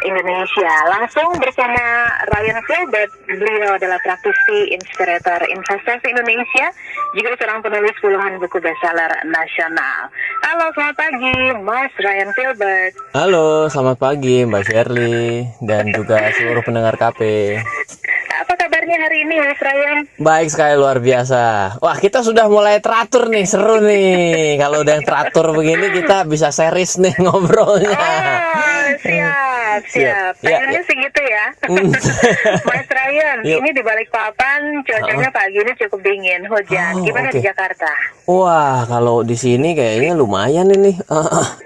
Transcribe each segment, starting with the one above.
Indonesia. Langsung bersama Ryan Filbert, beliau adalah praktisi inspirator investasi Indonesia, juga seorang penulis puluhan buku bestseller nasional. Halo, selamat pagi, Mas Ryan Filbert. Halo, selamat pagi Mbak Shirley dan juga seluruh pendengar KP. Apa kabarnya hari ini, Mas Ryan? Baik sekali, luar biasa. Wah, kita sudah mulai teratur nih, seru nih. Kalau udah yang teratur begini, kita bisa series nih ngobrolnya. Oh, siap. Pengennya sih gitu ya. Mas Ryan, Yuk. ini di Balikpapan cuacanya pagi ini cukup dingin, hujan. Gimana oke. di Jakarta? Wah, kalau di sini kayaknya lumayan ini.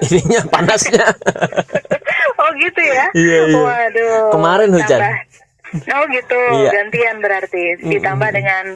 Ininya panasnya. Oh gitu ya? Iya. Waduh. Kemarin hujan. Oh gitu, Iya. gantian berarti. Ditambah dengan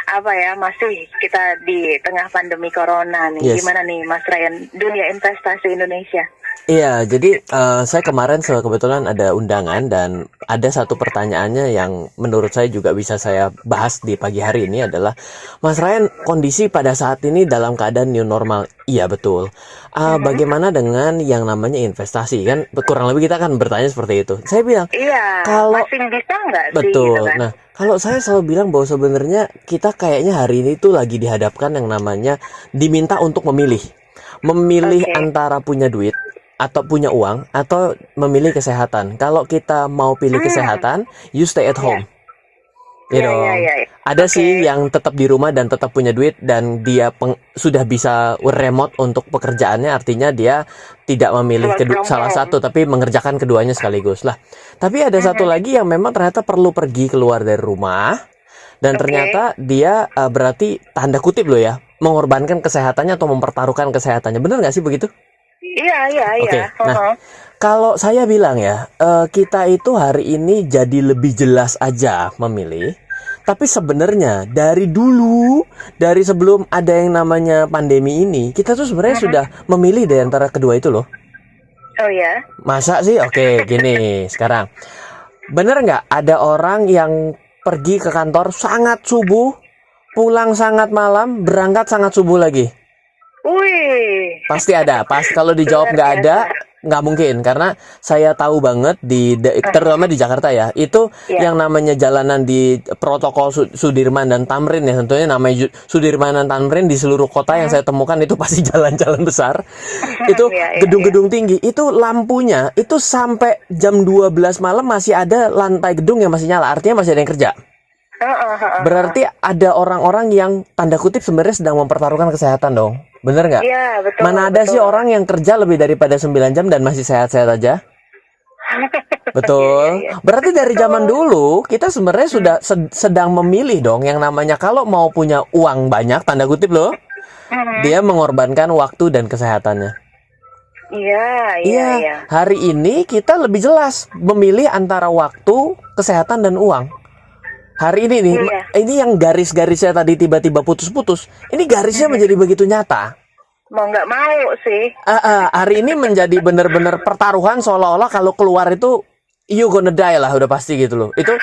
apa ya, masih kita di tengah pandemi corona nih. Yes. Gimana nih Mas Ryan, dunia investasi Indonesia? Iya, jadi saya kemarin kebetulan ada undangan dan ada satu pertanyaannya yang menurut saya juga bisa saya bahas di pagi hari ini adalah, Mas Ryan, kondisi pada saat ini dalam keadaan new normal. Iya, betul. Bagaimana dengan yang namanya investasi? Kan kurang lebih kita kan bertanya seperti itu. Saya bilang, Iya, kalau masih bisa nggak sih betul. gitu kan? Nah, kalau saya selalu bilang bahwa sebenarnya kita kayaknya hari ini tuh lagi dihadapkan yang namanya diminta untuk memilih. Memilih Oke. antara punya duit atau punya uang atau memilih kesehatan. Kalau kita mau pilih kesehatan, you stay at home. You know, Iya. ada Oke. sih yang tetap di rumah dan tetap punya duit dan dia sudah bisa remote untuk pekerjaannya, artinya dia tidak memilih Work from salah home. satu tapi mengerjakan keduanya sekaligus lah. Tapi ada satu lagi yang memang ternyata perlu pergi keluar dari rumah dan Oke. ternyata dia berarti tanda kutip loh ya, mengorbankan kesehatannya atau mempertaruhkan kesehatannya. Benar nggak sih begitu? Iya. Oke, nah kalau saya bilang ya, kita itu hari ini jadi lebih jelas aja memilih. Tapi sebenarnya dari dulu, dari sebelum ada yang namanya pandemi ini, kita tuh sebenarnya sudah memilih dari antara kedua itu loh. Oh ya. Masa sih? Oke, gini sekarang. Bener nggak ada orang yang pergi ke kantor sangat subuh, pulang sangat malam, berangkat sangat subuh lagi? Wih. Pasti ada. Pas kalau dijawab nggak ada, nggak mungkin. Karena saya tahu banget terutama di Jakarta ya, itu Ya. yang namanya jalanan di protokol Sudirman dan Tamrin ya, tentunya namanya Sudirman dan Tamrin di seluruh kota yang saya temukan itu pasti jalan-jalan besar. Itu Iya. gedung-gedung tinggi, itu lampunya itu sampai jam 12 malam masih ada lantai gedung yang masih nyala. Artinya masih ada yang kerja. Berarti ada orang-orang yang tanda kutip sebenarnya sedang mempertaruhkan kesehatan dong. Bener nggak? Iya, betul. Mana ada betul. sih orang yang kerja lebih daripada 9 jam dan masih sehat-sehat aja? Betul. Iya. Berarti dari zaman dulu kita sebenarnya sudah sedang memilih dong yang namanya kalau mau punya uang banyak, tanda kutip loh, dia mengorbankan waktu dan kesehatannya. Iya. Hari ini kita lebih jelas memilih antara waktu, kesehatan dan uang. Hari ini nih, Iya. ini yang garis-garisnya tadi tiba-tiba putus-putus. Ini garisnya menjadi begitu nyata. Mau nggak mau sih. Hari ini menjadi benar-benar pertaruhan seolah-olah kalau keluar itu you gonna die lah, udah pasti gitu loh. Itu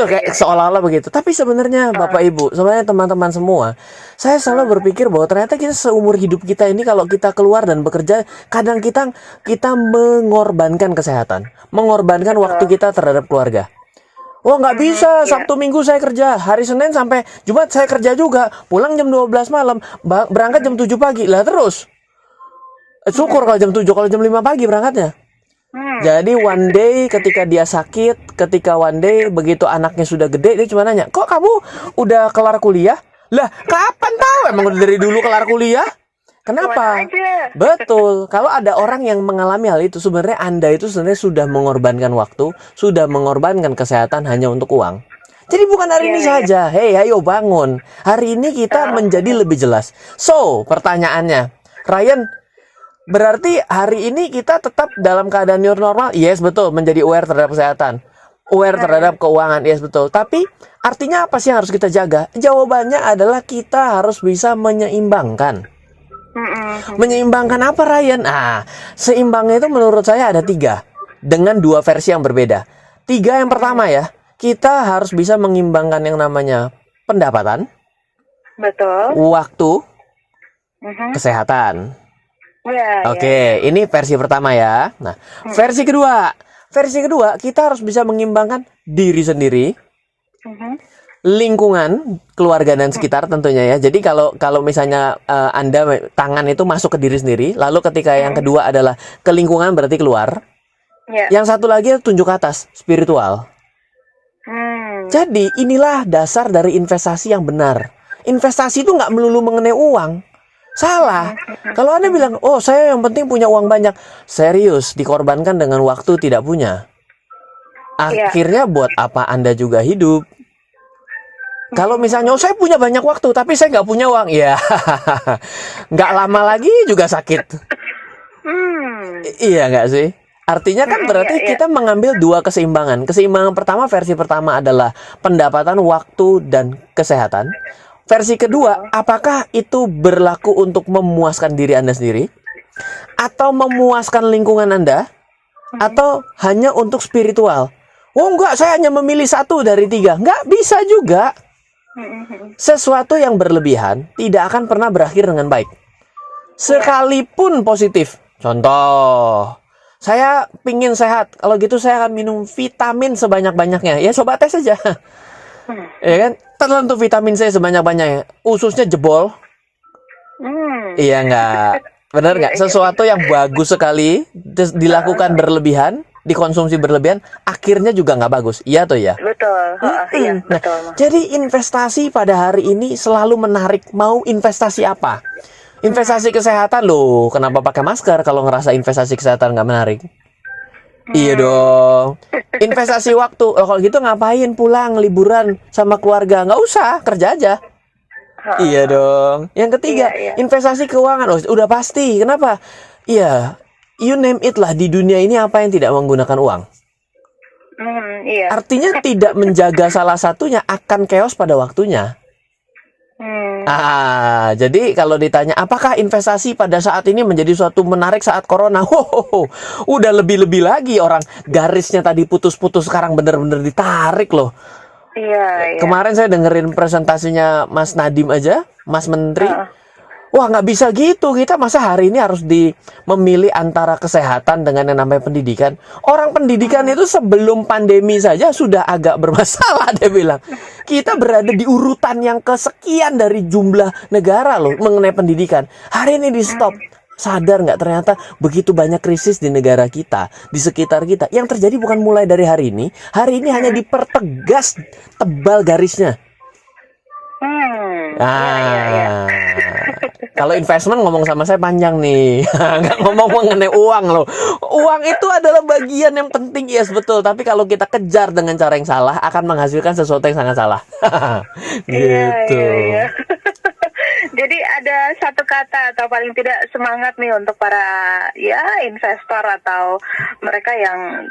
kayak seolah-olah begitu. Tapi sebenarnya Bapak Ibu, sebenarnya teman-teman semua, saya selalu berpikir bahwa ternyata kita seumur hidup kita ini kalau kita keluar dan bekerja, kadang kita mengorbankan kesehatan, mengorbankan waktu kita terhadap keluarga. Wah, nggak bisa, Sabtu Minggu saya kerja, hari Senin sampai Jumat saya kerja juga, pulang jam 12 malam, berangkat jam 7 pagi, lah terus. Syukur kalau jam 7, kalau jam 5 pagi berangkatnya. Jadi one day ketika dia sakit, ketika one day begitu anaknya sudah gede, dia cuma nanya, kok kamu udah kelar kuliah? Lah, kapan tahu? Emang udah dari dulu kelar kuliah? Kenapa? Aja. Betul. Kalau ada orang yang mengalami hal itu, sebenarnya Anda itu sebenarnya sudah mengorbankan waktu, sudah mengorbankan kesehatan hanya untuk uang. Jadi bukan hari ini saja. Hei, ayo bangun. Hari ini kita menjadi lebih jelas. So, pertanyaannya, Ryan, berarti hari ini kita tetap dalam keadaan new normal? Yes, betul. Menjadi aware terhadap kesehatan. Aware terhadap keuangan, yes betul. Tapi artinya apa sih yang harus kita jaga? Jawabannya adalah kita harus bisa menyeimbangkan. Menyeimbangkan apa, Ryan? Seimbangnya itu menurut saya ada 3 dengan 2 versi yang berbeda. 3 yang pertama ya, kita harus bisa mengimbangkan yang namanya pendapatan, Betul. waktu, kesehatan. Iya. Oke, ini versi pertama ya. Nah, versi kedua, Versi kedua, kita harus bisa mengimbangkan diri sendiri, Mhm. lingkungan, keluarga dan sekitar tentunya ya. Jadi kalau misalnya Anda tangan itu masuk ke diri sendiri, lalu ketika yang kedua adalah ke lingkungan berarti keluar. Ya. Yang satu lagi tunjuk ke atas, spiritual. Jadi inilah dasar dari investasi yang benar. Investasi itu nggak melulu mengenai uang. Salah. Kalau Anda bilang, oh saya yang penting punya uang banyak. Serius, dikorbankan dengan waktu tidak punya. Akhirnya buat apa Anda juga hidup? Kalau misalnya, oh saya punya banyak waktu, tapi saya nggak punya uang. Ya, nggak lama lagi juga sakit. Iya nggak sih? Artinya kan berarti kita mengambil dua keseimbangan. Keseimbangan pertama, versi pertama adalah pendapatan, waktu, dan kesehatan. Versi kedua, apakah itu berlaku untuk memuaskan diri Anda sendiri? Atau memuaskan lingkungan Anda? Atau hanya untuk spiritual? Oh enggak, saya hanya memilih satu dari tiga. Enggak bisa juga. Sesuatu yang berlebihan tidak akan pernah berakhir dengan baik. Sekalipun positif. Contoh, saya pingin sehat. Kalau gitu saya akan minum vitamin sebanyak-banyaknya. Ya coba tes aja. Ya kan? Tertentu vitamin C sebanyak-banyaknya. Ususnya jebol. Iya enggak? Benar nggak? Sesuatu yang bagus sekali dilakukan berlebihan, dikonsumsi berlebihan, akhirnya juga nggak bagus. Iya atau ya? Betul. Iya, Nah, betul. jadi investasi pada hari ini selalu menarik. Mau investasi apa? Investasi kesehatan loh. Kenapa pakai masker kalau ngerasa investasi kesehatan nggak menarik? Iya dong. Investasi waktu. Oh, kalau gitu ngapain pulang liburan sama keluarga? Nggak usah, kerja aja. Iya dong. Yang ketiga, investasi keuangan. Oh, udah pasti. Kenapa? Iya, you name it lah, di dunia ini apa yang tidak menggunakan uang. Iya. Artinya tidak menjaga salah satunya akan chaos pada waktunya. Jadi kalau ditanya apakah investasi pada saat ini menjadi suatu menarik saat corona? Udah lebih-lebih lagi, orang garisnya tadi putus-putus sekarang bener-bener ditarik loh. Iya. Kemarin saya dengerin presentasinya Mas Nadiem aja, Mas Menteri. Wah, nggak bisa gitu. Kita masa hari ini harus memilih antara kesehatan dengan yang namanya pendidikan. Orang pendidikan itu sebelum pandemi saja sudah agak bermasalah, dia bilang. Kita berada di urutan yang kesekian dari jumlah negara loh mengenai pendidikan. Hari ini di stop. Sadar nggak ternyata begitu banyak krisis di negara kita, di sekitar kita. Yang terjadi bukan mulai dari hari ini hanya dipertegas tebal garisnya. Kalau investment ngomong sama saya panjang nih. Nggak ngomong mengenai uang loh. Uang itu adalah bagian yang penting, yes betul. Tapi kalau kita kejar dengan cara yang salah akan menghasilkan sesuatu yang sangat salah. Gitu. Iya. Jadi ada satu kata atau paling tidak semangat nih untuk para investor atau mereka yang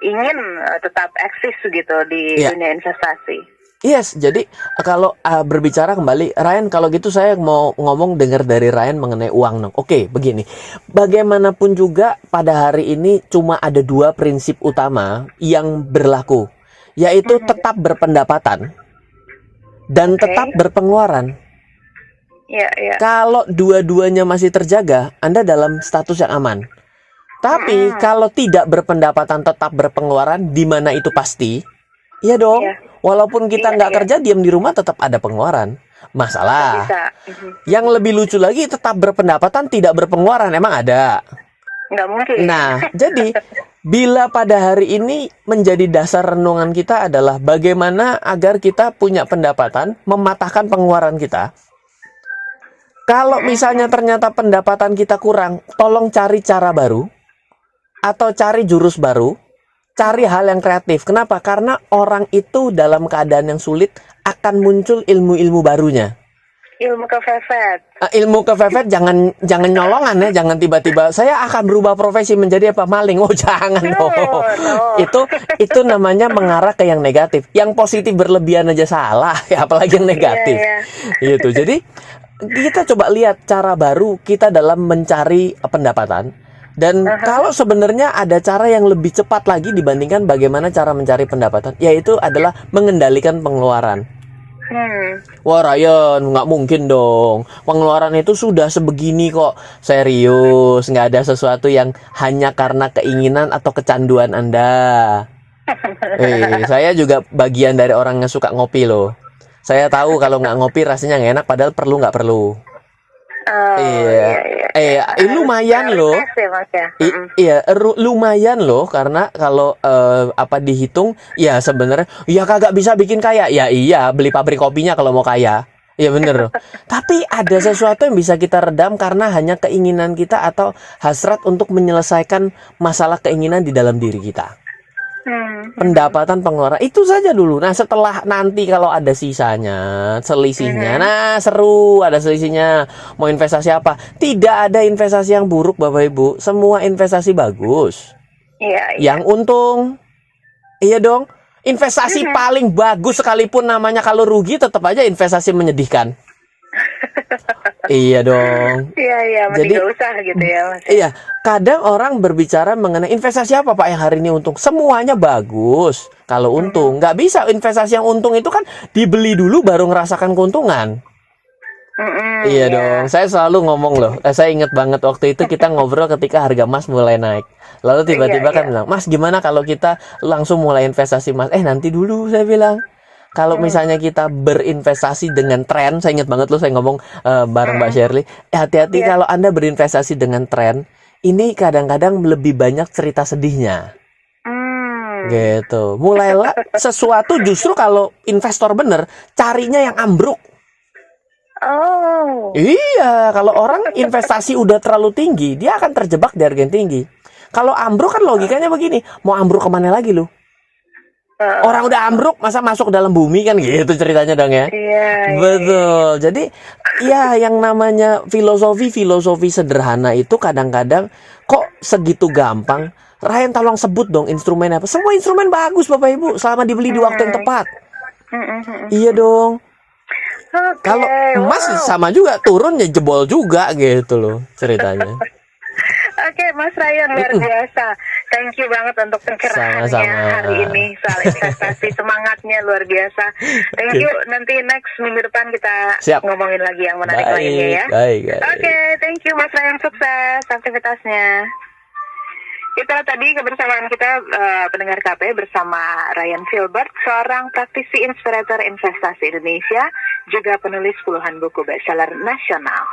ingin tetap eksis gitu di dunia investasi. Yes, jadi kalau berbicara kembali, Ryan, kalau gitu saya mau ngomong dengar dari Ryan mengenai uang dong. Oke, begini. Bagaimanapun juga pada hari ini cuma ada dua prinsip utama yang berlaku, yaitu tetap berpendapatan dan tetap berpengeluaran. Kalau dua-duanya masih terjaga, Anda dalam status yang aman. Tapi kalau tidak berpendapatan tetap berpengeluaran, di mana itu pasti, iya dong. Walaupun kita nggak kerja, diam di rumah tetap ada pengeluaran. Masalah. Yang lebih lucu lagi, tetap berpendapatan tidak berpengeluaran, emang ada? Nggak mungkin. Nah, jadi bila pada hari ini menjadi dasar renungan kita adalah bagaimana agar kita punya pendapatan, mematahkan pengeluaran kita. Kalau misalnya ternyata pendapatan kita kurang, tolong cari cara baru atau cari jurus baru, cari hal yang kreatif. Kenapa? Karena orang itu dalam keadaan yang sulit akan muncul ilmu-ilmu barunya. Ilmu kepepet. Ilmu kepepet jangan nyolongan ya, jangan tiba-tiba saya akan berubah profesi menjadi apa, maling. Oh, jangan dong. No. Itu namanya mengarah ke yang negatif. Yang positif berlebihan aja salah, ya apalagi yang negatif. Gitu. Jadi kita coba lihat cara baru kita dalam mencari pendapatan. Dan kalau sebenarnya ada cara yang lebih cepat lagi dibandingkan bagaimana cara mencari pendapatan, yaitu adalah mengendalikan pengeluaran. Wah Ryan, nggak mungkin dong. Pengeluaran itu sudah sebegini kok. Serius, nggak ada sesuatu yang hanya karena keinginan atau kecanduan Anda. Saya juga bagian dari orang yang suka ngopi loh. Saya tahu kalau nggak ngopi rasanya nggak enak, padahal perlu nggak perlu. Oh Iya, iya iya. Iya. Harus lumayan loh. prioritas ya Mas ya. Iya, lumayan loh karena kalau apa dihitung ya sebenarnya ya kagak bisa bikin kaya. Ya iya, beli pabrik kopinya kalau mau kaya. Iya bener loh. Tapi ada sesuatu yang bisa kita redam karena hanya keinginan kita atau hasrat untuk menyelesaikan masalah keinginan di dalam diri kita. Pendapatan pengeluaran itu saja dulu. Nah setelah nanti kalau ada sisanya, selisihnya, nah seru ada selisihnya. Mau investasi apa? Tidak ada investasi yang buruk Bapak Ibu. Semua investasi bagus. Iya iya. Yang untung, iya dong. Investasi paling bagus sekalipun namanya kalau rugi tetap aja investasi menyedihkan. Iya dong. Iya iya. Mending Jadi gak usah gitu ya Mas. iya, kadang orang berbicara mengenai investasi apa Pak yang hari ini untung. Semuanya bagus kalau untung. Nggak bisa investasi yang untung itu kan dibeli dulu baru ngerasakan keuntungan. Iya dong, saya selalu ngomong loh. Saya ingat banget waktu itu kita ngobrol ketika harga emas mulai naik. Lalu tiba-tiba kan bilang, Mas gimana kalau kita langsung mulai investasi emas? Nanti dulu saya bilang. Kalau misalnya kita berinvestasi dengan tren, saya ingat banget loh saya ngomong bareng Mbak Shirley, hati-hati kalau Anda berinvestasi dengan tren, ini kadang-kadang lebih banyak cerita sedihnya. Gitu. Mulailah sesuatu justru kalau investor bener, carinya yang ambruk. Oh. Iya, kalau orang investasi udah terlalu tinggi, dia akan terjebak di harga yang tinggi. Kalau ambruk kan logikanya begini, mau ambruk kemana lagi lu? Orang udah ambruk, masa masuk ke dalam bumi kan gitu ceritanya dong ya. Iya. Betul. Jadi ya yang namanya filosofi sederhana itu kadang-kadang kok segitu gampang. Ryan tolong sebut dong instrumen apa. Semua instrumen bagus Bapak Ibu selama dibeli di waktu yang tepat. Iya dong. Kalau emas sama juga turun ya jebol juga gitu loh ceritanya. Oke, Mas Ryan luar biasa. Thank you banget untuk pencerahannya hari ini soal investasi. Semangatnya luar biasa. Thank you. Nanti next minggu depan kita ngomongin lagi yang menarik lainnya ya. Oke, thank you Mas Ryan, sukses aktivitasnya. Itulah tadi kebersamaan kita pendengar KP bersama Ryan Filbert, seorang praktisi inspirator investasi Indonesia, juga penulis puluhan buku bestseller nasional.